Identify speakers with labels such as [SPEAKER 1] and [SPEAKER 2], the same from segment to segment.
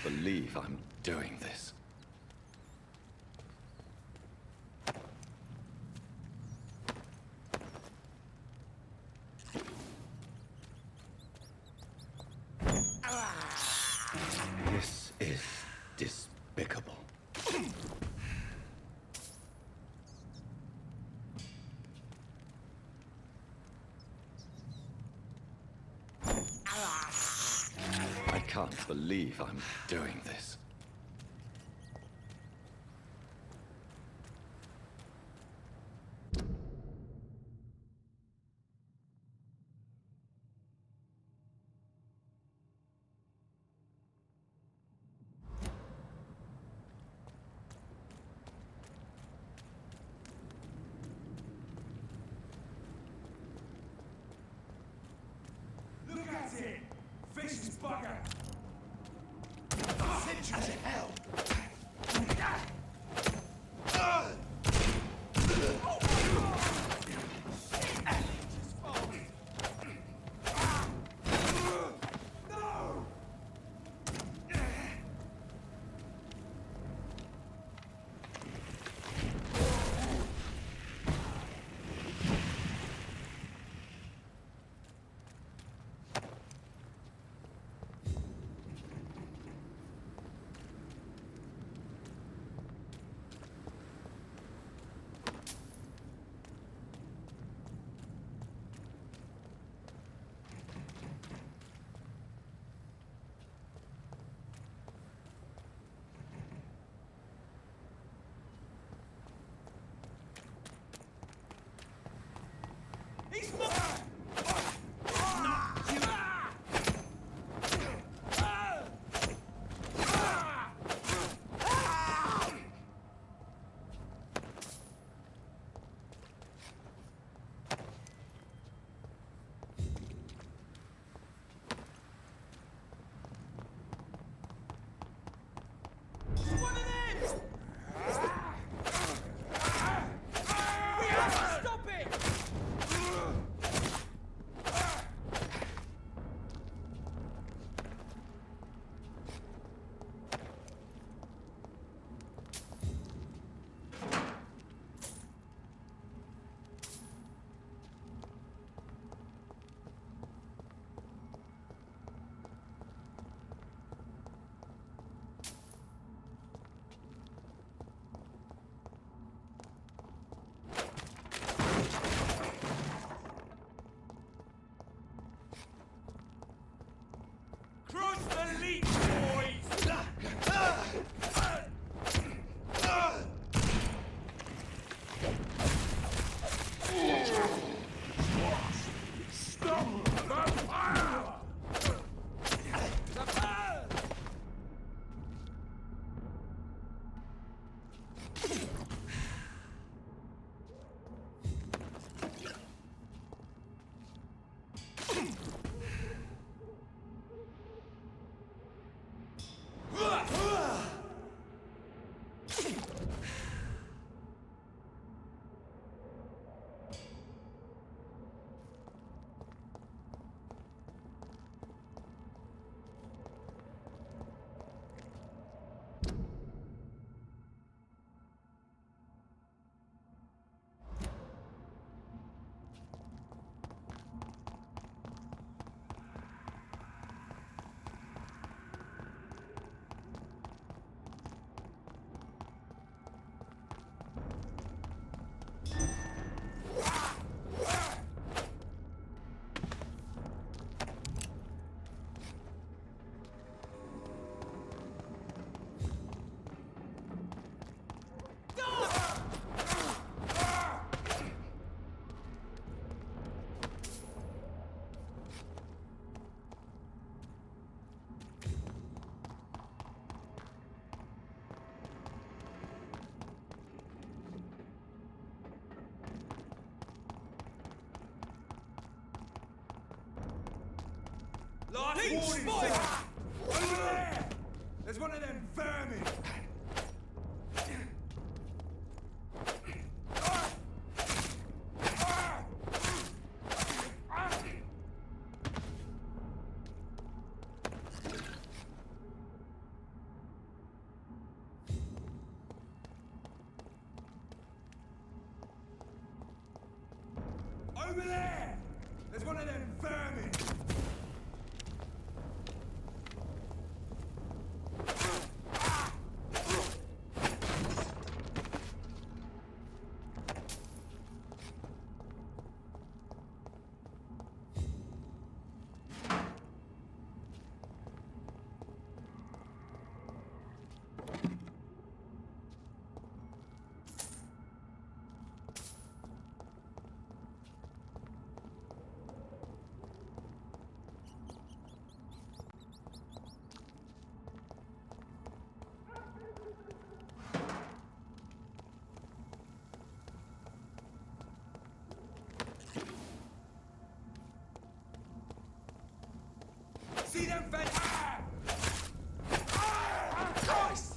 [SPEAKER 1] believe I'm doing this. This is despicable. I can't believe I'm doing this.
[SPEAKER 2] Look at it! Vicious bugger! Send you to hell! He's not! One of them! We have to stop it! Crush the leech, boys! Stop the fire! The fire! Last warning, over there! There's one of them vermin! Over there! There's one of them vermin! See them fed? Christ!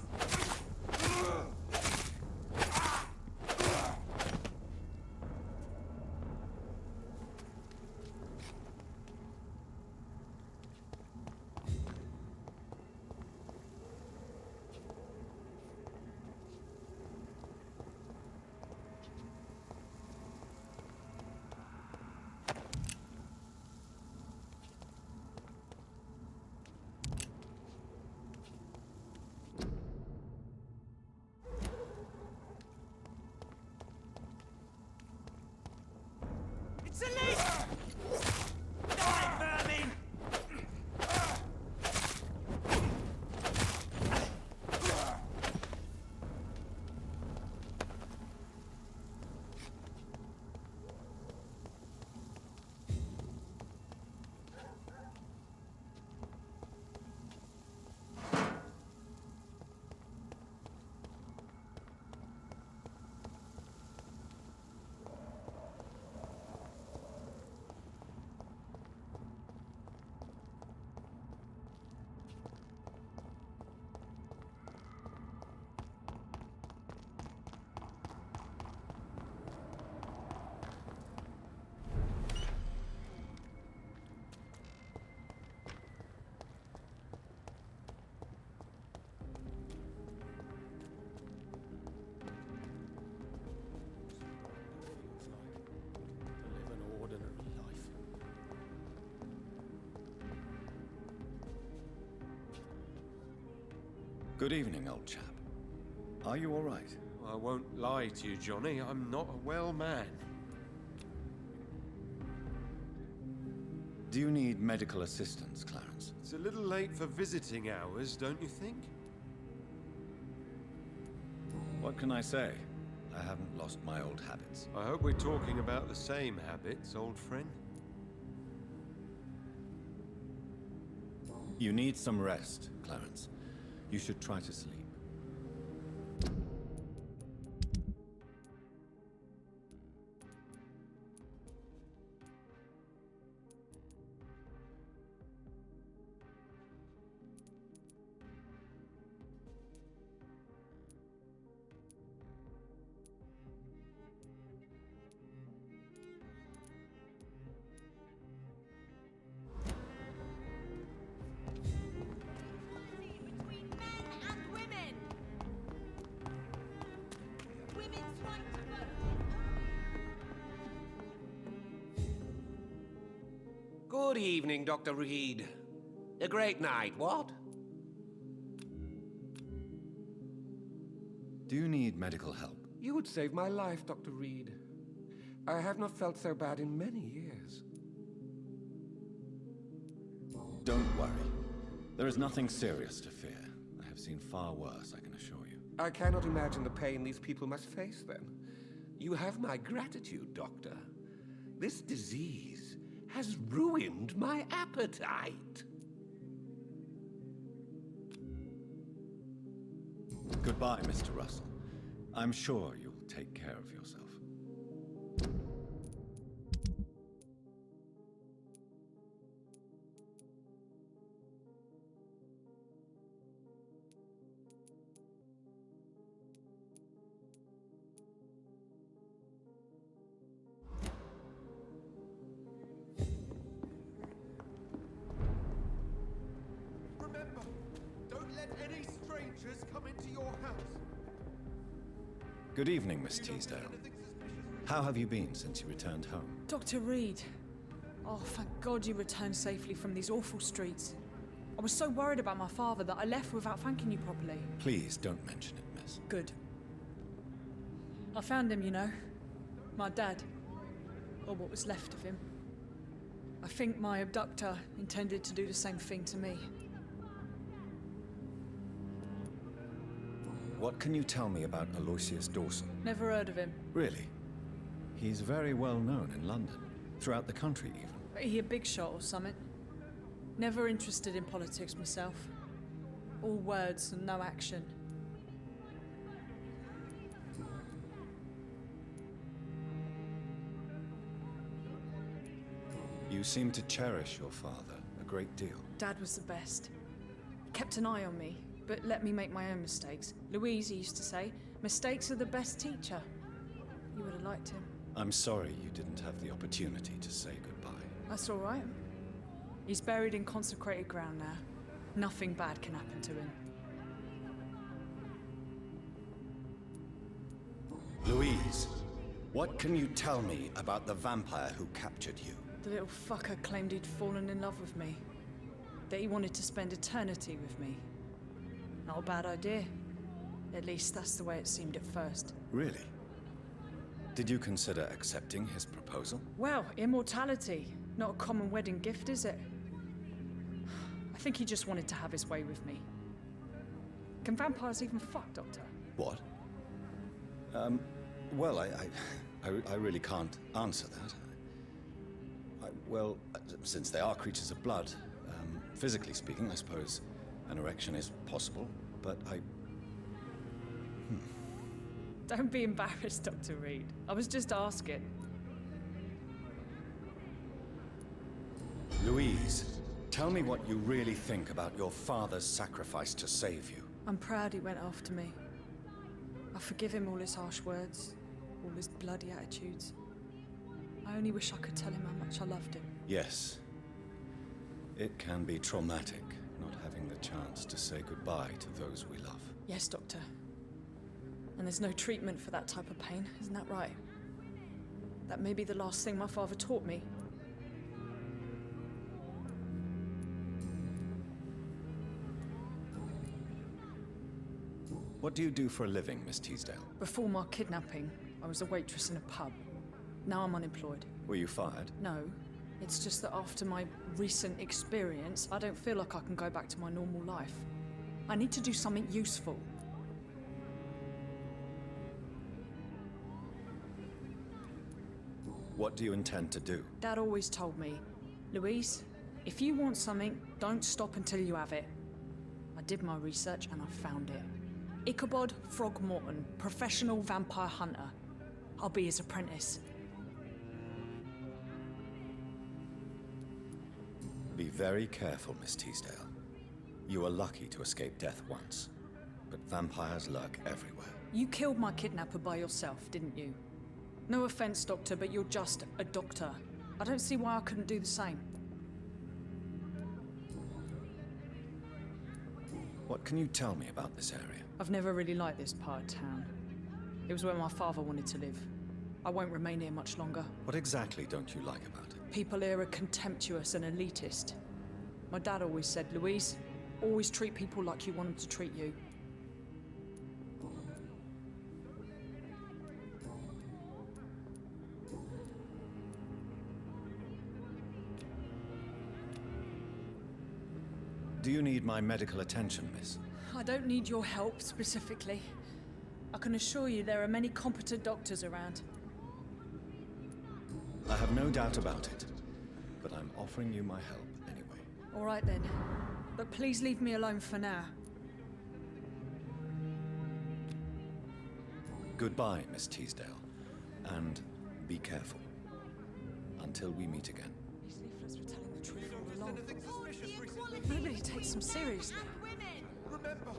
[SPEAKER 2] It's a leak! Die, vermin!
[SPEAKER 1] Good evening, old chap. Are you all right?
[SPEAKER 3] I won't lie to you, Johnny. I'm not a well man.
[SPEAKER 1] Do you need medical assistance, Clarence?
[SPEAKER 3] It's a little late for visiting hours, don't you think?
[SPEAKER 1] What can I say? I haven't lost my old habits.
[SPEAKER 3] I hope we're talking about the same habits, old friend.
[SPEAKER 1] You need some rest, Clarence. You should try to sleep.
[SPEAKER 4] Between men and women. Women's right to vote.
[SPEAKER 5] Good evening, Dr. Reed. A great night, what?
[SPEAKER 1] Do you need medical help?
[SPEAKER 5] You would save my life, Dr. Reed. I have not felt so bad in many years.
[SPEAKER 1] Don't worry. There is nothing serious to fear. I have seen far worse, I can assure you.
[SPEAKER 5] I cannot imagine the pain these people must face then. You have my gratitude, Doctor. This disease has ruined my appetite.
[SPEAKER 1] Goodbye, Mr. Russell. I'm sure you'll take care of yourself.
[SPEAKER 3] Remember, don't let any strangers come into your house.
[SPEAKER 1] Good evening, Miss
[SPEAKER 3] You don't
[SPEAKER 1] Teasdale.
[SPEAKER 3] see anything suspicious
[SPEAKER 1] How have you been since you returned home?
[SPEAKER 6] Dr. Reed. Oh, thank God you returned safely from these awful streets. I was so worried about my father that I left without thanking you properly.
[SPEAKER 1] Please don't mention it, miss.
[SPEAKER 6] Good. I found him, you know. My dad. Or what was left of him. I think my abductor intended to do the same thing to me.
[SPEAKER 1] What can you tell me about Aloysius Dawson?
[SPEAKER 6] Never heard of him.
[SPEAKER 1] Really? He's very well known in London. Throughout the country, even.
[SPEAKER 6] He a big shot or something? Never interested in politics myself. All words and no action.
[SPEAKER 1] You seem to cherish your father a great deal.
[SPEAKER 6] Dad was the best. He kept an eye on me, but let me make my own mistakes. Louise used to say, mistakes are the best teacher. You would have liked him.
[SPEAKER 1] I'm sorry you didn't have the opportunity to say goodbye.
[SPEAKER 6] That's all right. He's buried in consecrated ground now. Nothing bad can happen to him.
[SPEAKER 1] Louise, what can you tell me about the vampire who captured you?
[SPEAKER 6] The little fucker claimed he'd fallen in love with me. That he wanted to spend eternity with me. Not a bad idea. At least that's the way it seemed at first.
[SPEAKER 1] Really? Did you consider accepting his proposal?
[SPEAKER 6] Well, immortality. Not a common wedding gift, is it? I think he just wanted to have his way with me. Can vampires even fuck, Doctor?
[SPEAKER 1] What? Well, I really can't answer that. Well, since they are creatures of blood, physically speaking, I suppose an erection is possible, but
[SPEAKER 6] Don't be embarrassed, Dr. Reed. I was just asking.
[SPEAKER 1] Louise, tell me what you really think about your father's sacrifice to save you.
[SPEAKER 6] I'm proud he went after me. I forgive him all his harsh words, all his bloody attitudes. I only wish I could tell him how much I loved him.
[SPEAKER 1] Yes. It can be traumatic, not having the chance to say goodbye to those we love.
[SPEAKER 6] Yes, Doctor. And there's no treatment for that type of pain, isn't that right? That may be the last thing my father taught me.
[SPEAKER 1] What do you do for a living, Miss Teasdale?
[SPEAKER 6] Before my kidnapping, I was a waitress in a pub. Now I'm unemployed.
[SPEAKER 1] Were you fired?
[SPEAKER 6] No. It's just that after my recent experience, I don't feel like I can go back to my normal life. I need to do something useful.
[SPEAKER 1] What do you intend to do?
[SPEAKER 6] Dad always told me, Louise, if you want something, don't stop until you have it. I did my research and I found it. Ichabod Throgmorton, professional vampire hunter. I'll be his apprentice.
[SPEAKER 1] Be very careful, Miss Teasdale. You were lucky to escape death once, but vampires lurk everywhere.
[SPEAKER 6] You killed my kidnapper by yourself, didn't you? No offense, Doctor, but you're just a doctor. I don't see why I couldn't do the same.
[SPEAKER 1] What can you tell me about this area?
[SPEAKER 6] I've never really liked this part of town. It was where my father wanted to live. I won't remain here much longer.
[SPEAKER 1] What exactly don't you like about it?
[SPEAKER 6] People here are contemptuous and elitist. My dad always said, Louise, always treat people like you want them to treat you.
[SPEAKER 1] Do you need my medical attention, miss?
[SPEAKER 6] I don't need your help specifically. I can assure you there are many competent doctors around.
[SPEAKER 1] I have no doubt about it, but I'm offering you my help anyway.
[SPEAKER 6] All right then, but please leave me alone for now.
[SPEAKER 1] Goodbye, Miss Teasdale, and be careful. Until we meet again.
[SPEAKER 6] These leaflets were telling the truth all along.
[SPEAKER 2] Anything suspicious recently?
[SPEAKER 6] Nobody takes them seriously.
[SPEAKER 4] And women.
[SPEAKER 2] Remember,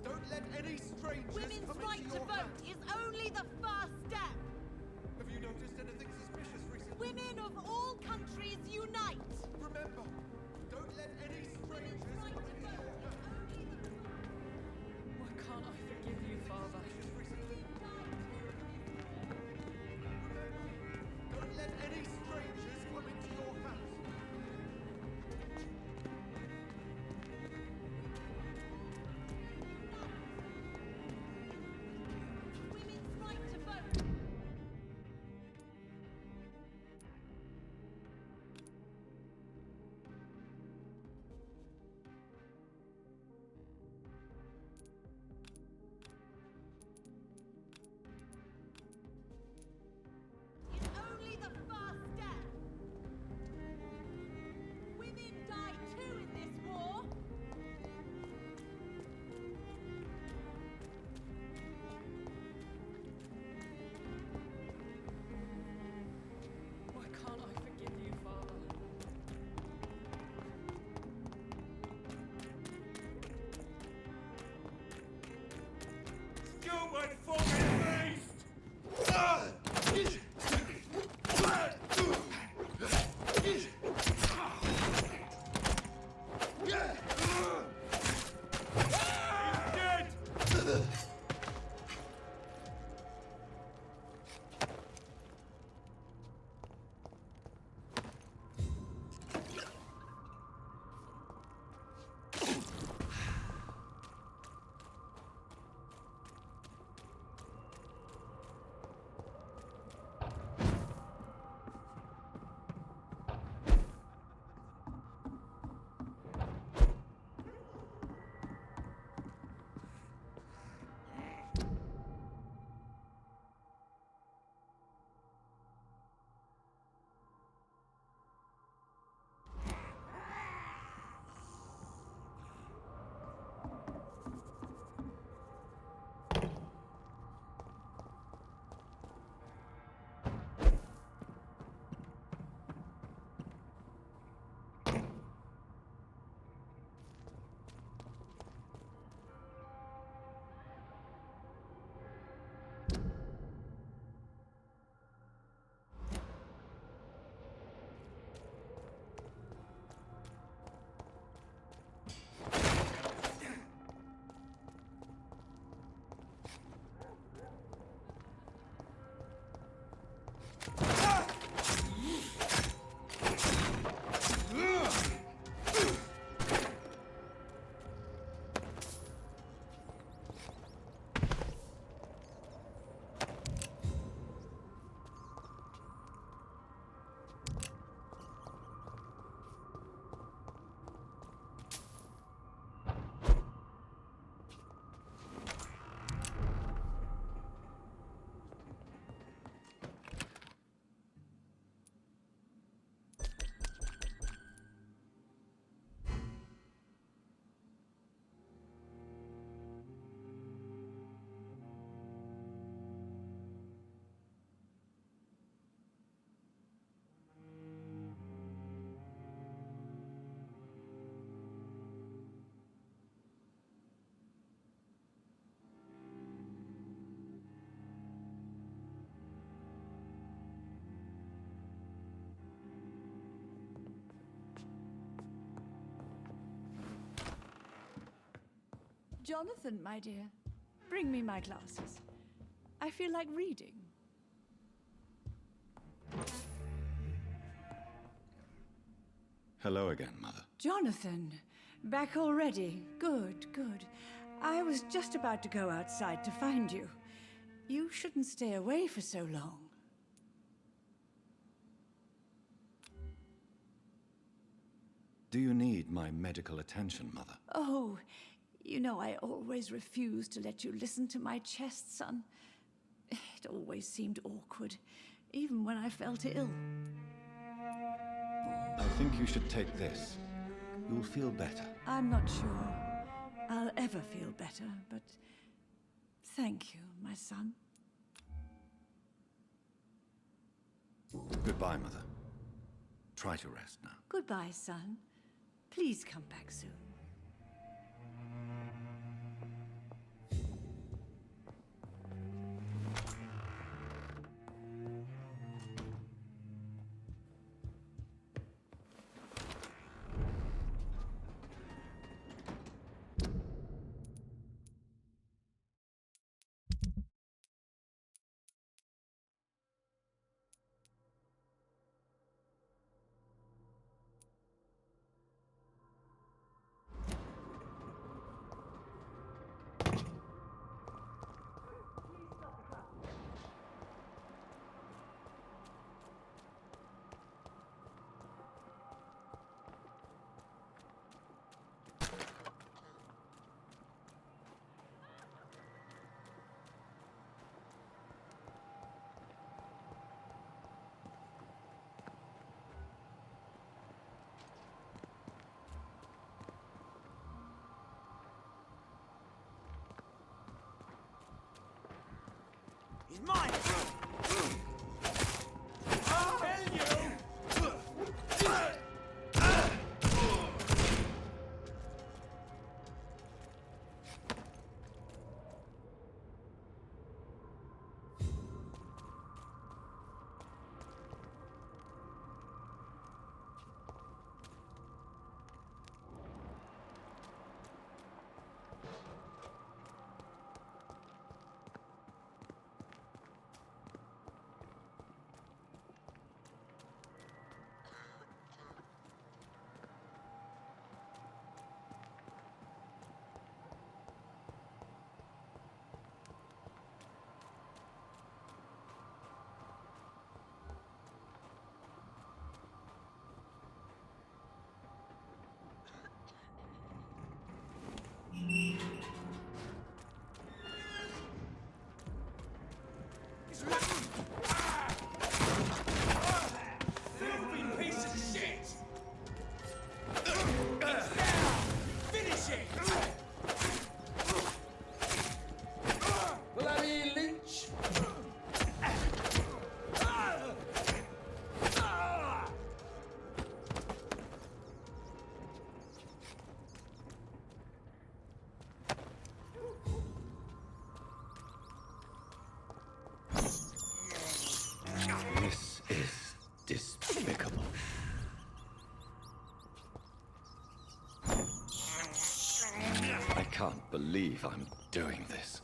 [SPEAKER 2] don't let any strangers
[SPEAKER 4] Women's
[SPEAKER 2] come
[SPEAKER 4] right
[SPEAKER 2] into
[SPEAKER 4] to
[SPEAKER 2] your
[SPEAKER 4] vote
[SPEAKER 2] house.
[SPEAKER 4] is only the first step.
[SPEAKER 2] Have you noticed anything suspicious recently?
[SPEAKER 4] Women of all countries unite.
[SPEAKER 2] Remember, don't let any strangers
[SPEAKER 4] Women's right
[SPEAKER 2] come
[SPEAKER 4] to
[SPEAKER 2] into your
[SPEAKER 4] vote
[SPEAKER 2] house.
[SPEAKER 4] is only the
[SPEAKER 6] Why can't I forgive you, Father?
[SPEAKER 7] Jonathan, my dear. Bring me my glasses. I feel like reading.
[SPEAKER 1] Hello again, Mother.
[SPEAKER 7] Jonathan, back already. Good, good. I was just about to go outside to find you. You shouldn't stay away for so long.
[SPEAKER 1] Do you need my medical attention, Mother?
[SPEAKER 7] Oh, you know I always refused to let you listen to my chest, son. It always seemed awkward, even when I felt ill.
[SPEAKER 1] I think you should take this. You'll feel better.
[SPEAKER 7] I'm not sure I'll ever feel better, but thank you, my son.
[SPEAKER 1] Goodbye, Mother. Try to rest now.
[SPEAKER 7] Goodbye, son. Please come back soon.
[SPEAKER 2] He's mine! I'll tell you! Filthy piece of shit! Finish it!
[SPEAKER 3] Bloody lynch!
[SPEAKER 1] This is despicable. I can't believe I'm doing this.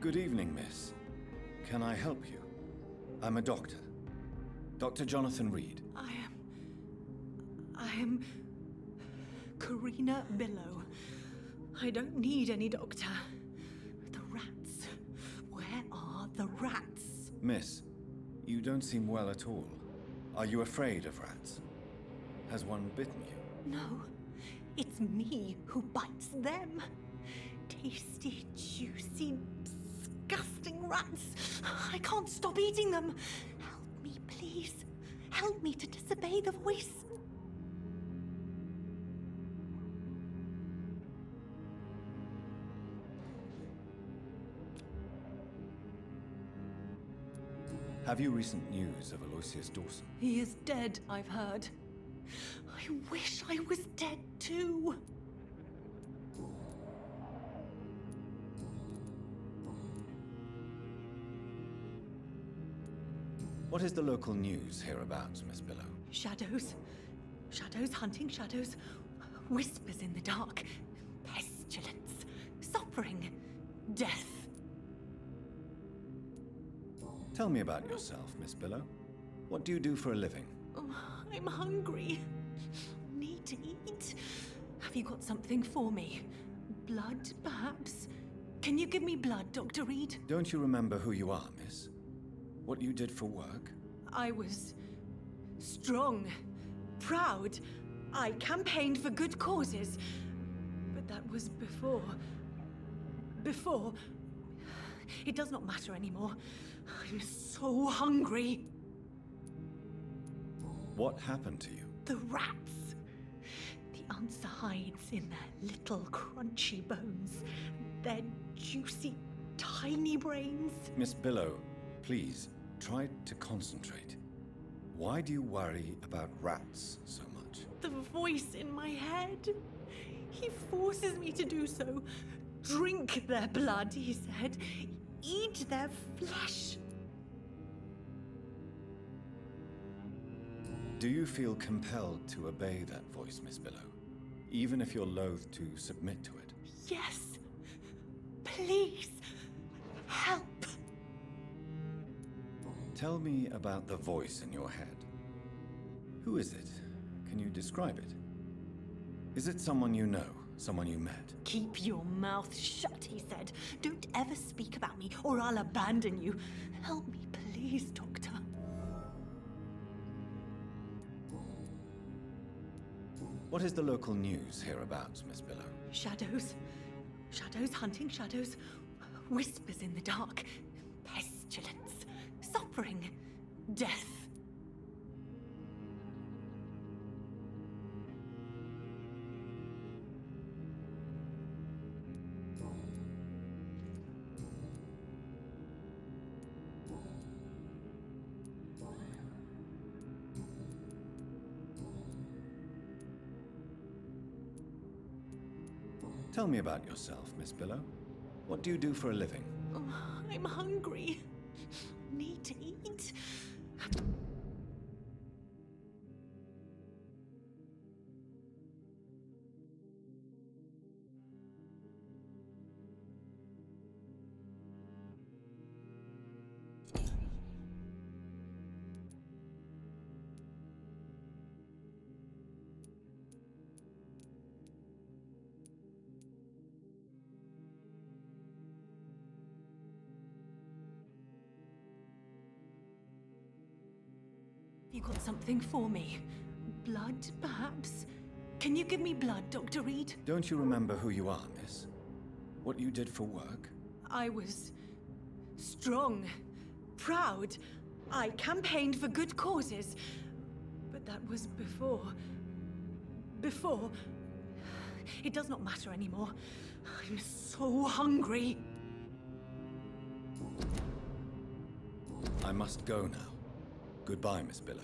[SPEAKER 1] Good evening, miss. Can I help you? I'm a doctor. Dr. Jonathan Reed.
[SPEAKER 7] I am Karina Billow. I don't need any doctor. The rats. Where are the rats?
[SPEAKER 1] Miss, you don't seem well at all. Are you afraid of rats? Has one bitten you?
[SPEAKER 7] No, it's me who bites them. Tasty, juicy, disgusting rats. I can't stop eating them. Help me, please. Help me to disobey the voice.
[SPEAKER 1] Have you recent news of Aloysius Dawson?
[SPEAKER 7] He is dead, I've heard. I wish I was dead too.
[SPEAKER 1] What is the local news hereabouts, Miss Billow?
[SPEAKER 7] Shadows. Shadows hunting shadows. Whispers in the dark. Pestilence. Suffering. Death.
[SPEAKER 1] Tell me about yourself, Miss Billow. What do you do for a living?
[SPEAKER 7] Oh, I'm hungry. Need to eat. Have you got something for me? Blood, perhaps? Can you give me blood, Dr. Reed?
[SPEAKER 1] Don't you remember who you are, miss? What you did for work?
[SPEAKER 7] I was strong, proud. I campaigned for good causes. But that was before. Before. It does not matter anymore. I'm so hungry.
[SPEAKER 1] What happened to you?
[SPEAKER 7] The rats. The answer hides in their little crunchy bones. Their juicy, tiny brains.
[SPEAKER 1] Miss Billow, please, try to concentrate. Why do you worry about rats so much?
[SPEAKER 7] The voice in my head. He forces me to do so. Drink their blood, he said. Eat their flesh.
[SPEAKER 1] Do you feel compelled to obey that voice, Miss Billow? Even if you're loath to submit to it?
[SPEAKER 7] Yes. Please. Help.
[SPEAKER 1] Tell me about the voice in your head. Who is it? Can you describe it? Is it someone you know? Someone you met?
[SPEAKER 7] Keep your mouth shut, he said. Don't ever speak about me, or I'll abandon you. Help me, please, Doctor.
[SPEAKER 1] What is the local news hereabouts, Miss Billow?
[SPEAKER 7] Shadows. Shadows hunting shadows. Whispers in the dark. Pestilence. Suffering. Death.
[SPEAKER 1] Tell me about yourself, Miss Billow. What do you do for a living?
[SPEAKER 7] Oh, I'm hungry. Need to eat. You got something for me? Blood, perhaps? Can you give me blood, Dr. Reed?
[SPEAKER 1] Don't you remember who you are, miss? What you did for work?
[SPEAKER 7] I was strong, proud. I campaigned for good causes. But that was before. Before. It does not matter anymore. I'm so hungry.
[SPEAKER 1] I must go now. Goodbye, Miss Billow.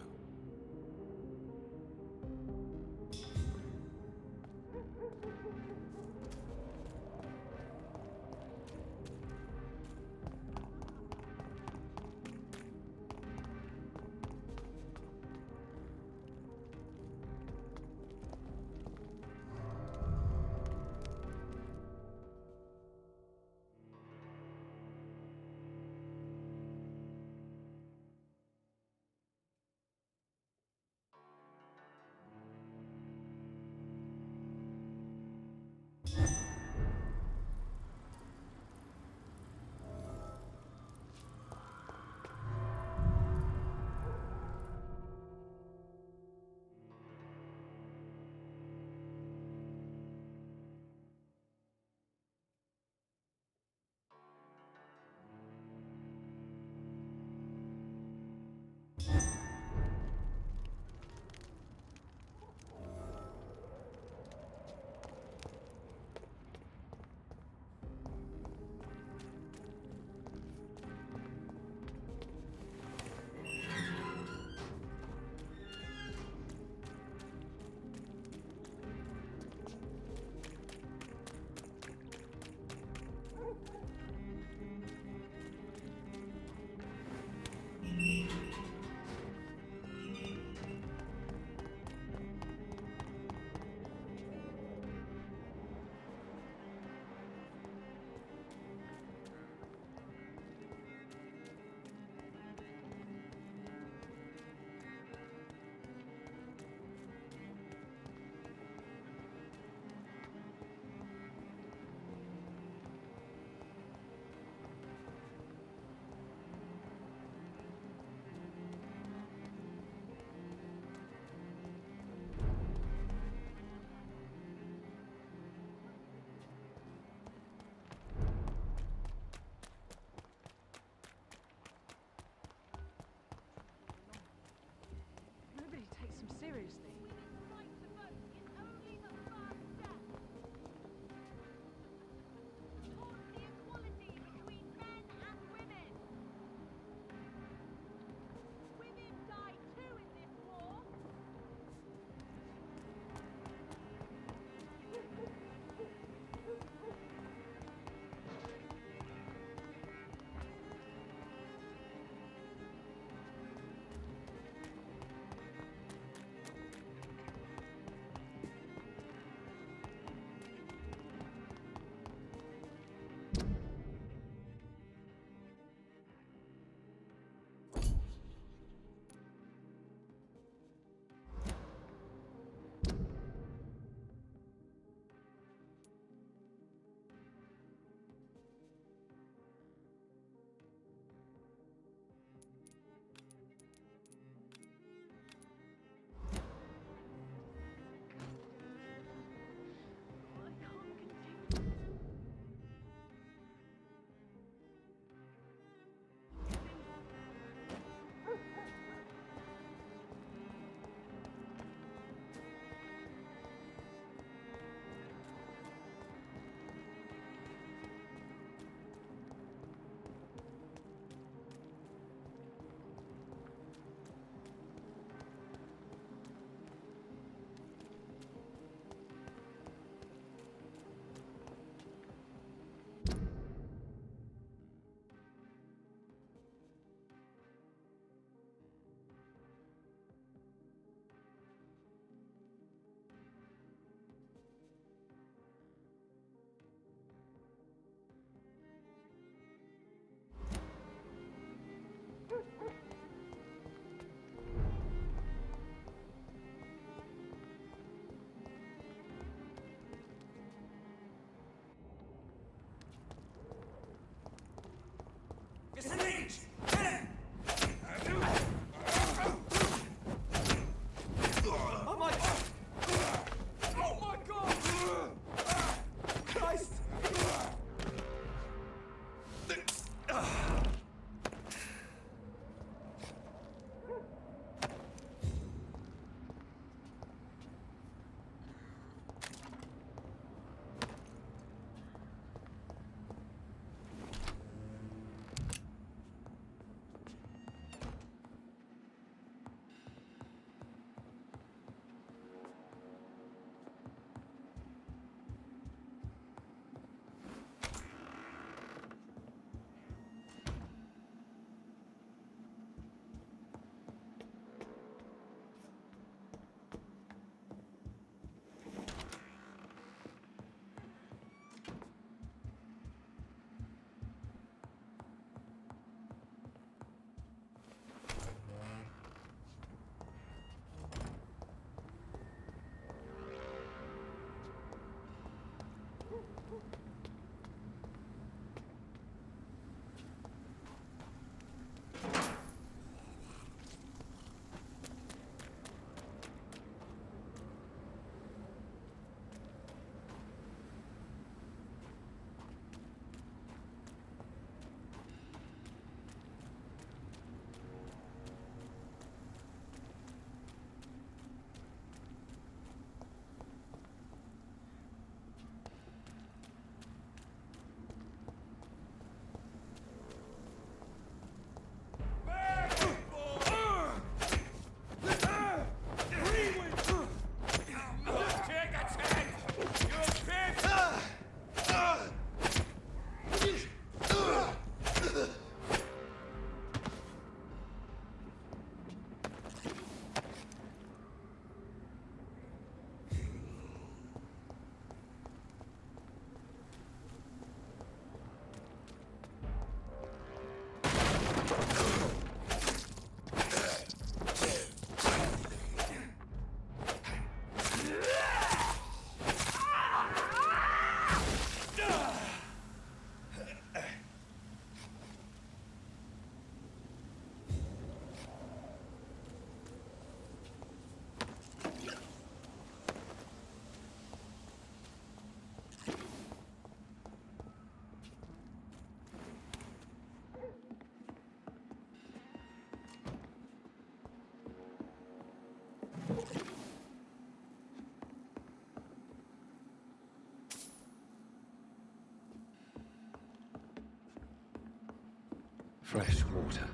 [SPEAKER 1] Fresh water.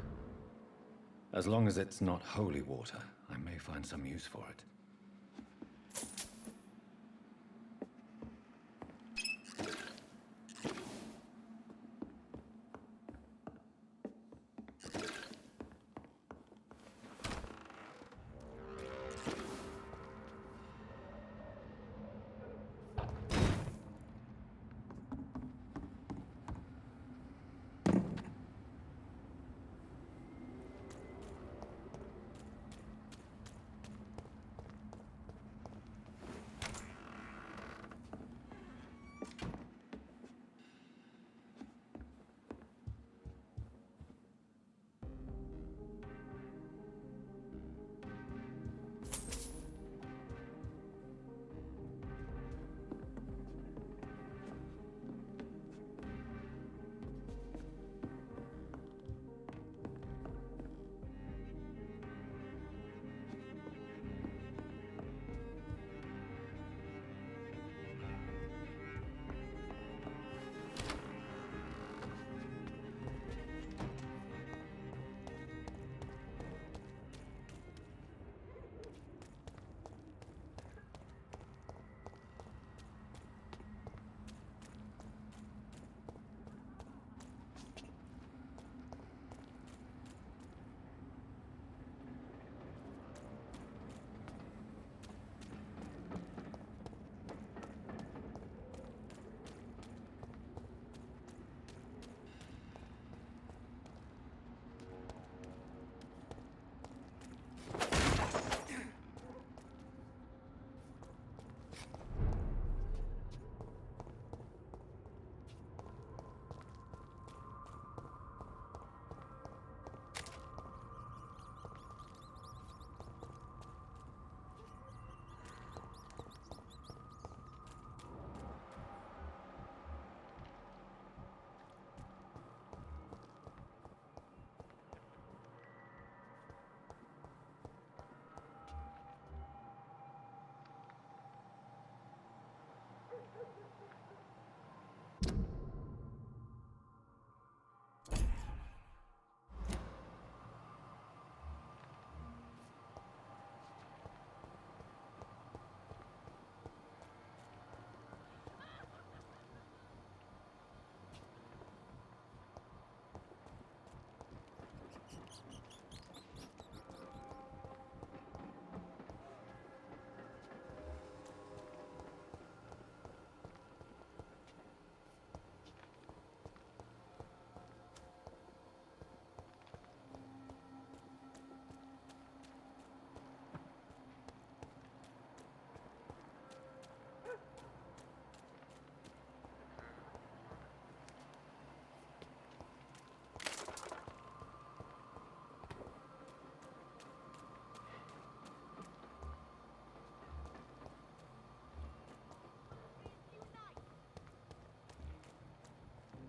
[SPEAKER 1] As long as it's not holy water, I may find some use for it.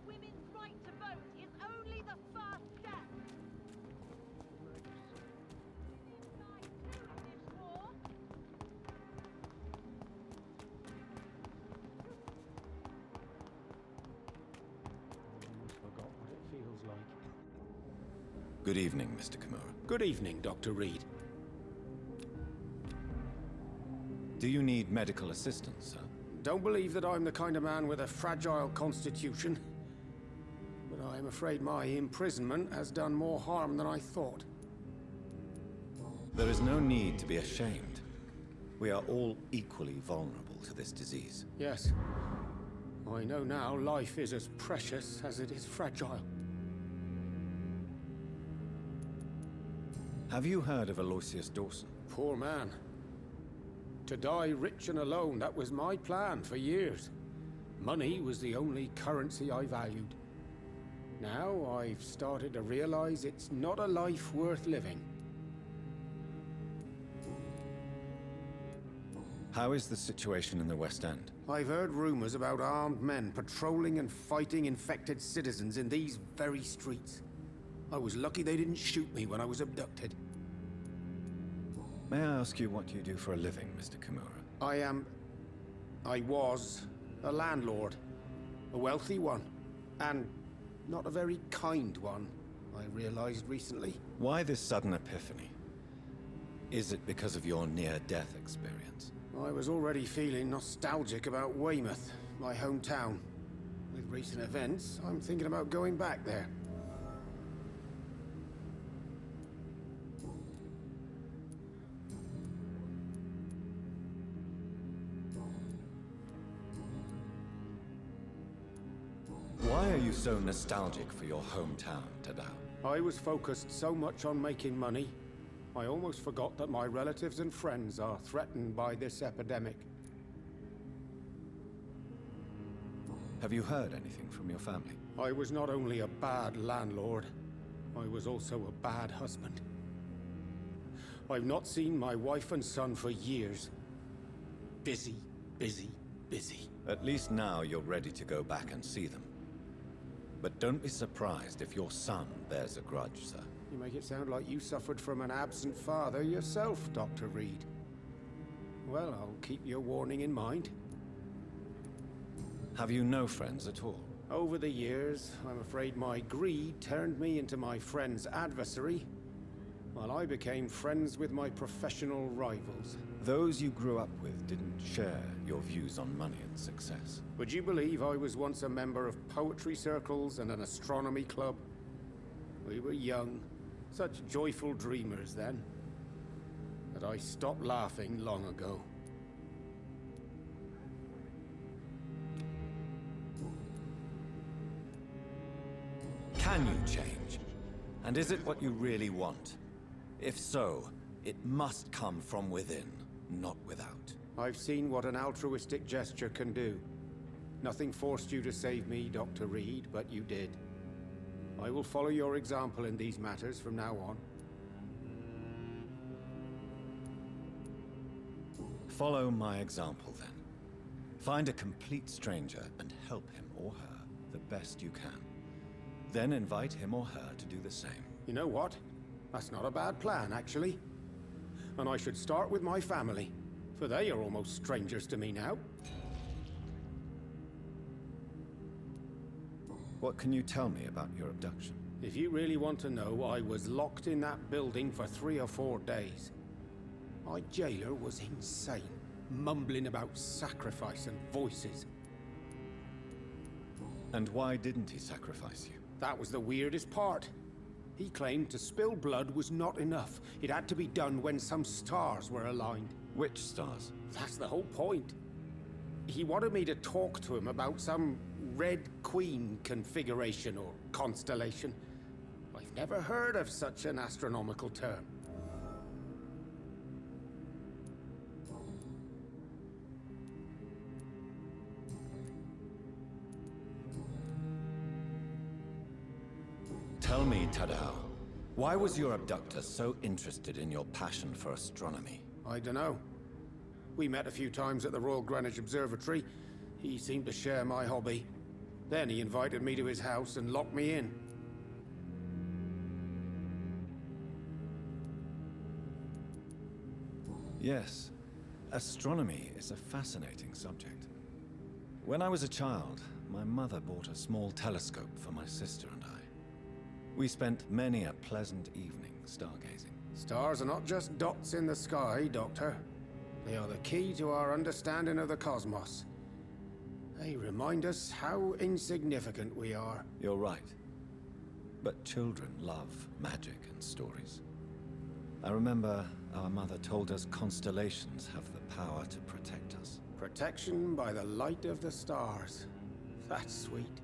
[SPEAKER 4] Women's right to vote is only the first step. Inside too, this war.
[SPEAKER 8] Forgot what it feels like.
[SPEAKER 1] Good evening, Mr. Kimura.
[SPEAKER 8] Good evening, Dr. Reed.
[SPEAKER 1] Do you need medical assistance, sir?
[SPEAKER 8] Don't believe that I'm the kind of man with a fragile constitution. But I'm afraid my imprisonment has done more harm than I thought.
[SPEAKER 1] There is no need to be ashamed. We are all equally vulnerable to this disease.
[SPEAKER 8] Yes. I know now life is as precious as it is fragile.
[SPEAKER 1] Have you heard of Aloysius Dawson?
[SPEAKER 8] Poor man. To die rich and alone, that was my plan for years. Money was the only currency I valued. Now I've started to realize it's not a life worth living.
[SPEAKER 1] How is the situation in the West End?
[SPEAKER 8] I've heard rumors about armed men patrolling and fighting infected citizens in these very streets. I was lucky they didn't shoot me when I was abducted.
[SPEAKER 1] May I ask you what you do for a living, Mr. Kimura?
[SPEAKER 8] I was a landlord. A wealthy one. And not a very kind one, I realized recently.
[SPEAKER 1] Why this sudden epiphany? Is it because of your near-death experience?
[SPEAKER 8] I was already feeling nostalgic about Weymouth, my hometown. With recent events, I'm thinking about going back there.
[SPEAKER 1] Why are you so nostalgic for your hometown, Tadao?
[SPEAKER 8] I was focused so much on making money, I almost forgot that my relatives and friends are threatened by this epidemic.
[SPEAKER 1] Have you heard anything from your family?
[SPEAKER 8] I was not only a bad landlord, I was also a bad husband. I've not seen my wife and son for years. Busy, busy, busy.
[SPEAKER 1] At least now you're ready to go back and see them. But don't be surprised if your son bears a grudge, sir.
[SPEAKER 8] You make it sound like you suffered from an absent father yourself, Dr. Reed. Well, I'll keep your warning in mind.
[SPEAKER 1] Have you no friends at all?
[SPEAKER 8] Over the years, I'm afraid my greed turned me into my friend's adversary, while I became friends with my professional rivals.
[SPEAKER 1] Those you grew up with didn't share your views on money and success.
[SPEAKER 8] Would you believe I was once a member of poetry circles and an astronomy club? We were young, such joyful dreamers then, that I stopped laughing long ago.
[SPEAKER 1] Can you change? And is it what you really want? If so, it must come from within, not without.
[SPEAKER 8] I've seen what an altruistic gesture can do. Nothing forced you to save me, Dr. Reed, but you did. I will follow your example in these matters from now on.
[SPEAKER 1] Follow my example, then. Find a complete stranger and help him or her the best you can. Then invite him or her to do the same.
[SPEAKER 8] You know what? That's not a bad plan, actually. And I should start with my family, for they are almost strangers to me now.
[SPEAKER 1] What can you tell me about your abduction?
[SPEAKER 8] If you really want to know, I was locked in that building for 3 or 4 days. My jailer was insane, mumbling about sacrifice and voices.
[SPEAKER 1] And why didn't he sacrifice you?
[SPEAKER 8] That was the weirdest part. He claimed to spill blood was not enough. It had to be done when some stars were aligned.
[SPEAKER 1] Which stars?
[SPEAKER 8] That's the whole point. He wanted me to talk to him about some Red Queen configuration or constellation. I've never heard of such an astronomical term.
[SPEAKER 1] Tell me, Tadao, why was your abductor so interested in your passion for astronomy?
[SPEAKER 8] I dunno. We met a few times at the Royal Greenwich Observatory. He seemed to share my hobby. Then he invited me to his house and locked me in.
[SPEAKER 1] Yes, astronomy is a fascinating subject. When I was a child, my mother bought a small telescope for my sister and I. We spent many a pleasant evening stargazing.
[SPEAKER 8] Stars are not just dots in the sky, Doctor. They are the key to our understanding of the cosmos. They remind us how insignificant we are.
[SPEAKER 1] You're right. But children love magic and stories. I remember our mother told us constellations have the power to protect us.
[SPEAKER 8] Protection by the light of the stars. That's sweet.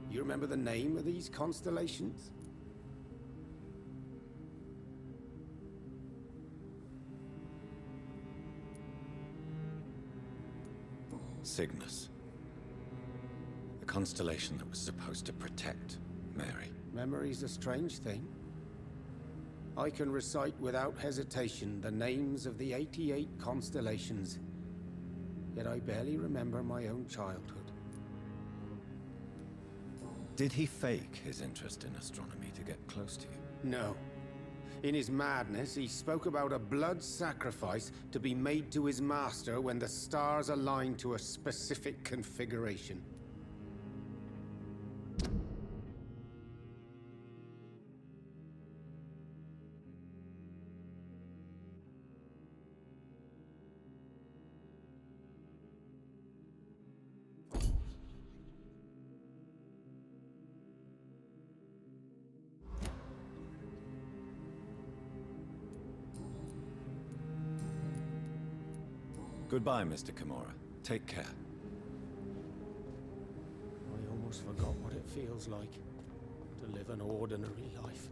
[SPEAKER 8] You remember the name of these constellations?
[SPEAKER 1] Cygnus. The constellation that was supposed to protect Mary.
[SPEAKER 8] Memory's a strange thing. I can recite without hesitation the names of the 88 constellations, yet I barely remember my own childhood.
[SPEAKER 1] Did he fake his interest in astronomy to get close to you?
[SPEAKER 8] No. In his madness, he spoke about a blood sacrifice to be made to his master when the stars aligned to a specific configuration.
[SPEAKER 1] Goodbye, Mr. Kimura. Take care.
[SPEAKER 8] I almost forgot what it feels like to live an ordinary life.